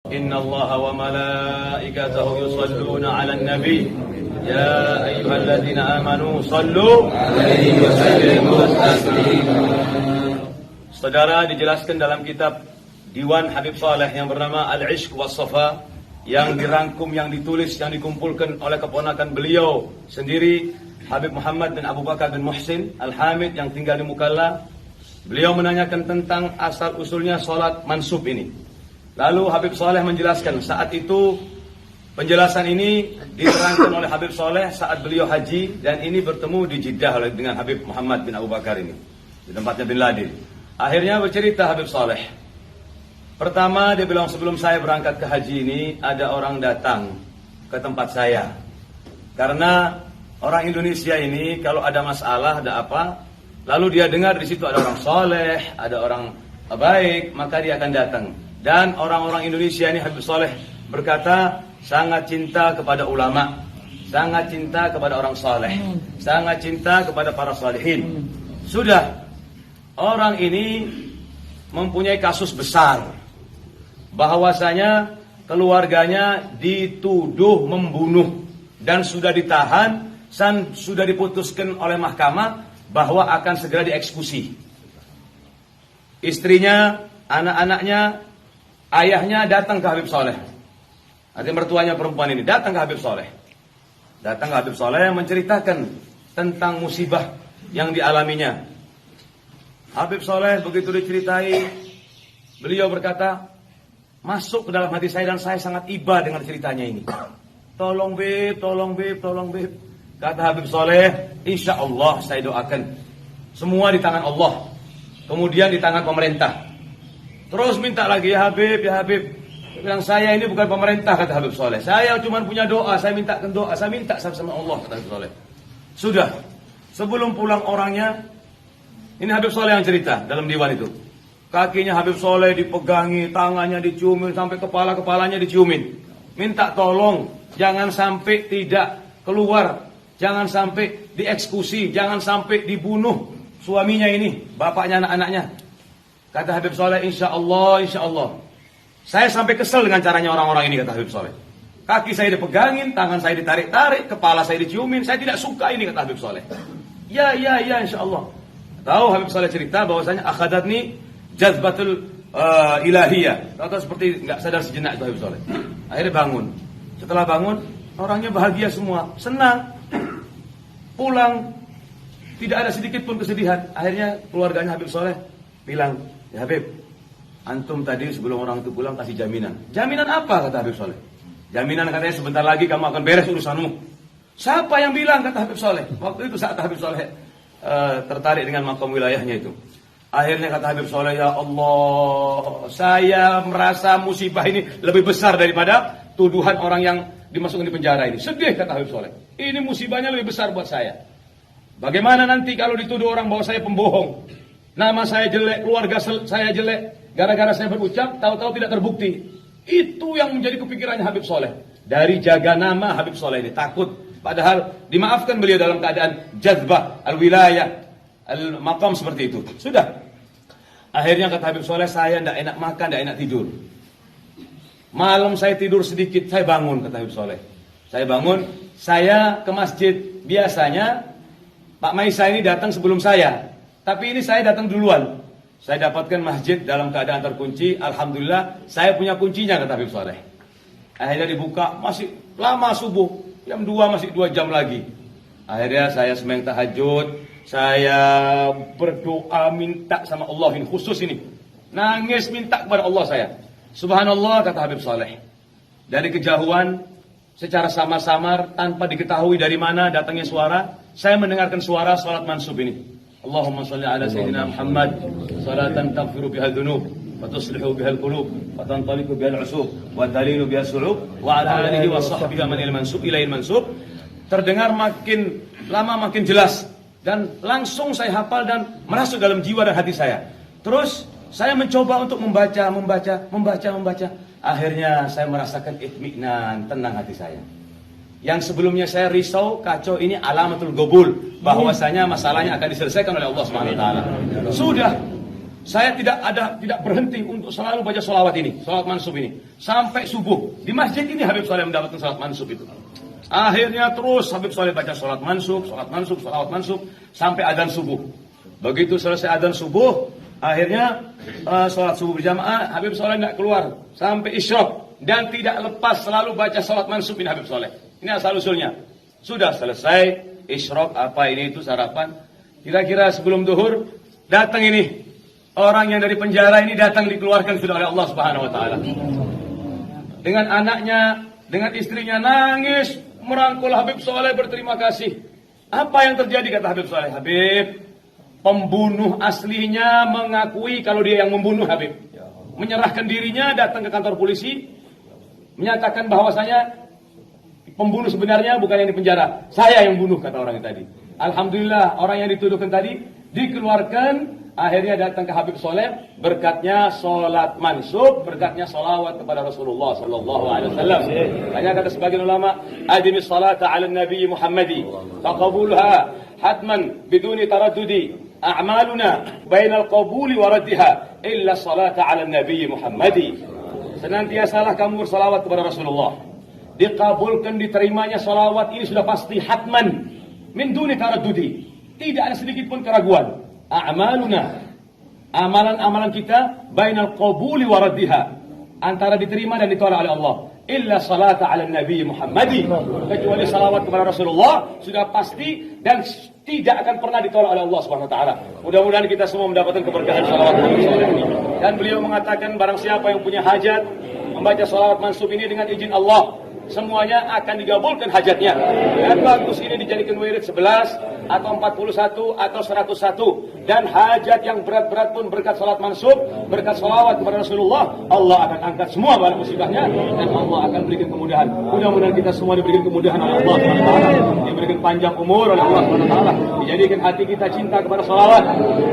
Inna Allah wa malaikatahu yusalluna 'alan nabi. Ya ayyuhalladzina amanu sallu 'alaihi wa sallimu taslima. Saudara, dijelaskan dalam kitab Diwan Habib Saleh yang bernama Al-Ishq was-Safa, yang dirangkum, yang ditulis, yang dikumpulkan oleh keponakan beliau sendiri, Habib Muhammad bin Abu Bakar bin Muhsin Al-Hamid yang tinggal di Mukalla. Beliau menanyakan tentang asal-usulnya sholat mansub ini. Lalu Habib Saleh menjelaskan, saat itu penjelasan ini diterangkan oleh Habib Saleh saat beliau haji, dan ini bertemu di Jeddah dengan Habib Muhammad bin Abu Bakar ini, di tempatnya Bin Laden. Akhirnya bercerita Habib Saleh. Pertama dia bilang, sebelum saya berangkat ke haji ini, ada orang datang ke tempat saya. Karena orang Indonesia ini kalau ada masalah, ada apa, lalu dia dengar di situ ada orang soleh, ada orang baik, maka dia akan datang. Dan orang-orang Indonesia ini, Habib Saleh berkata, sangat cinta kepada ulama, sangat cinta kepada orang soleh, sangat cinta kepada para salihin. Sudah, orang ini mempunyai kasus besar, bahwasanya keluarganya dituduh membunuh dan sudah ditahan, dan sudah diputuskan oleh mahkamah bahwa akan segera dieksekusi. Istrinya, anak-anaknya, ayahnya datang ke Habib Saleh. Artinya mertuanya perempuan ini datang ke Habib Saleh. Datang ke Habib Saleh menceritakan tentang musibah yang dialaminya. Habib Saleh begitu diceritai, beliau berkata, masuk ke dalam hati saya dan saya sangat iba dengan ceritanya ini. Tolong Beb, tolong Beb, tolong Beb. Kata Habib Saleh, insya Allah saya doakan. Semua di tangan Allah. Kemudian di tangan pemerintah. Terus minta lagi, ya Habib, ya Habib. Bilang, saya ini bukan pemerintah, kata Habib Saleh. Saya cuma punya doa, saya mintakan doa, saya minta sama Allah, kata Habib Saleh. Sudah, sebelum pulang orangnya, ini Habib Saleh yang cerita dalam diwan itu. Kakinya Habib Saleh dipegangi, tangannya diciumin, sampai kepala-kepalanya diciumin. Minta tolong, jangan sampai tidak keluar, jangan sampai dieksekusi, jangan sampai dibunuh suaminya ini, bapaknya, anak-anaknya. Kata Habib Saleh, insya Allah, insya Allah. Saya sampai kesel dengan caranya orang-orang ini, kata Habib Saleh. Kaki saya dipegangin, tangan saya ditarik-tarik, kepala saya diciumin. Saya tidak suka ini, kata Habib Saleh. Ya, insya Allah. Tahu Habib Saleh cerita bahwasanya akhadatni jazbatul ilahiyah. Tahu seperti nggak sadar sejenak itu Habib Saleh. Akhirnya bangun. Setelah bangun, orangnya bahagia semua, senang. Pulang, tidak ada sedikit pun kesedihan. Akhirnya keluarganya Habib Saleh bilang, ya Habib, antum tadi sebelum orang itu pulang kasih jaminan. Jaminan apa, kata Habib Saleh? Jaminan katanya sebentar lagi kamu akan beres urusanmu. Siapa yang bilang, kata Habib Saleh? Waktu itu saat Habib Saleh tertarik dengan makam wilayahnya itu. Akhirnya kata Habib Saleh, ya Allah, saya merasa musibah ini lebih besar daripada tuduhan orang yang dimasukkan di penjara ini. Sedih, kata Habib Saleh. Ini musibahnya lebih besar buat saya. Bagaimana nanti kalau dituduh orang bahwa saya pembohong? Nama saya jelek, keluarga saya jelek, gara-gara saya berucap, tahu-tahu tidak terbukti. Itu yang menjadi kepikirannya Habib Saleh. Dari jaga nama Habib Saleh ini, takut. Padahal dimaafkan beliau dalam keadaan jazbah, al-wilayah, al-maqam seperti itu. Sudah. Akhirnya kata Habib Saleh, saya tidak enak makan, tidak enak tidur. Malam saya tidur sedikit, saya bangun, kata Habib Saleh. Saya bangun, saya ke masjid. Biasanya Pak Maisa ini datang sebelum saya. Tapi ini saya datang duluan. Saya dapatkan masjid dalam keadaan terkunci. Alhamdulillah, saya punya kuncinya, kata Habib Saleh. Akhirnya dibuka, masih lama subuh. Jam 2 masih 2 jam lagi. Akhirnya saya sembahyang tahajud. Saya berdoa minta sama Allah ini, khusus ini. Nangis minta kepada Allah saya. Subhanallah, kata Habib Saleh. Dari kejauhan, secara samar-samar, tanpa diketahui dari mana datangnya suara, saya mendengarkan suara salat mansub ini. Allahumma salli ala Sayyidina Muhammad salatan taghfiru biha dhunub wa tuslihu biha al-qulub wa tantaliqu biha al-usub wa talinu biha al-sulub wa ala alihi wa sahbihi manil mansub ilail mansub. Terdengar makin lama makin jelas dan langsung saya hafal dan merasuk dalam jiwa dan hati saya. Terus saya mencoba untuk membaca. Akhirnya saya merasakan itminan, tenang hati saya. Yang sebelumnya saya risau, kacau, ini alamatul gobul, bahwasanya masalahnya akan diselesaikan oleh Allah Subhanahu wa taala. Sudah. Saya tidak berhenti untuk selalu baca sholawat ini, sholawat mansub ini, sampai subuh. Di masjid ini Habib Saleh mendapatkan sholawat mansub itu. Akhirnya terus Habib Saleh baca sholawat mansub, sholawat mansub, sampai adzan subuh. Begitu selesai adzan subuh, akhirnya sholat subuh berjamaah, Habib Saleh tidak keluar sampai isyraq dan tidak lepas selalu baca sholawat mansub ini Habib Saleh. Ini asal usulnya. Sudah selesai isyraq, apa ini itu sarapan. Kira-kira sebelum duhur datang ini. Orang yang dari penjara ini datang dikeluarkan sudah oleh Allah Subhanahu wa taala. Dengan anaknya, dengan istrinya nangis merangkul Habib Saleh berterima kasih. Apa yang terjadi kata Habib Saleh? Habib, pembunuh aslinya mengakui kalau dia yang membunuh Habib. Menyerahkan dirinya, datang ke kantor polisi, menyatakan bahwasanya pembunuh sebenarnya bukan yang di penjara. Saya yang bunuh kata orang tadi. Alhamdulillah orang yang dituduhkan tadi dikeluarkan. Akhirnya datang ke Habib Saleh, berkatnya sholat mansub, berkatnya sholawat kepada Rasulullah Sallallahu Alaihi Wasallam. Hanya kata sebagian ulama, adimis salata ala Nabi Muhammadi, taqabulha hatman biduni taraddudi, a'maluna bainal qabuli wa raddiha, illa salata ala Nabi Muhammadi. Senantiasalah kamu bersalawat kepada Rasulullah. Dikabulkan, diterimanya salawat ini sudah pasti hatman, min duni taraddudi. Tidak ada sedikit pun keraguan. A'maluna, amalan-amalan kita bainal qabuli wa raddiha, antara diterima dan ditolak oleh Allah. Illa salata ala Nabi Muhammadi, kecuali salawat kepada Rasulullah sudah pasti dan tidak akan pernah ditolak oleh Allah Subhanahu wa taala. Mudah-mudahan kita semua mendapatkan keberkahan salawat ini. Dan beliau mengatakan barang siapa yang punya hajat membaca salawat mansub ini dengan izin Allah, semuanya akan digabulkan hajatnya. Dan bagus ini dijadikan wirid 11 atau 41 atau 101. Dan hajat yang berat-berat pun berkat salat mansub, berkat salawat kepada Rasulullah, Allah akan angkat semua barang musibahnya dan Allah akan berikan kemudahan. Mudah-mudahan kita semua diberikan kemudahan oleh Allah SWT, diberikan panjang umur oleh Allah SWT, dijadikan hati kita cinta kepada salawat,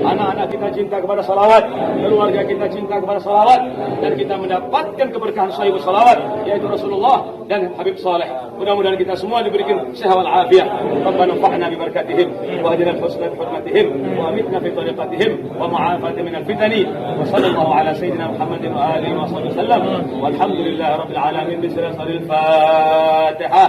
anak-anak kita cinta kepada salawat, keluarga kita cinta kepada salawat, dan kita mendapatkan keberkahan sahibul salawat, yaitu Rasulullah dan Habib Saleh. Mudah-mudahan kita semua diberikan sehat wal afiat. Rabbana fa'na bi barakatihim wa hadina al-husna bi hurmatihim wa amitna fi tariqatihim wa ma'afati min al-fitani wa sallallahu ala sayyidina Muhammadin wa alihi wa sahbihi sallam walhamdulillahi rabbil alamin bi sirri al-Fatiha.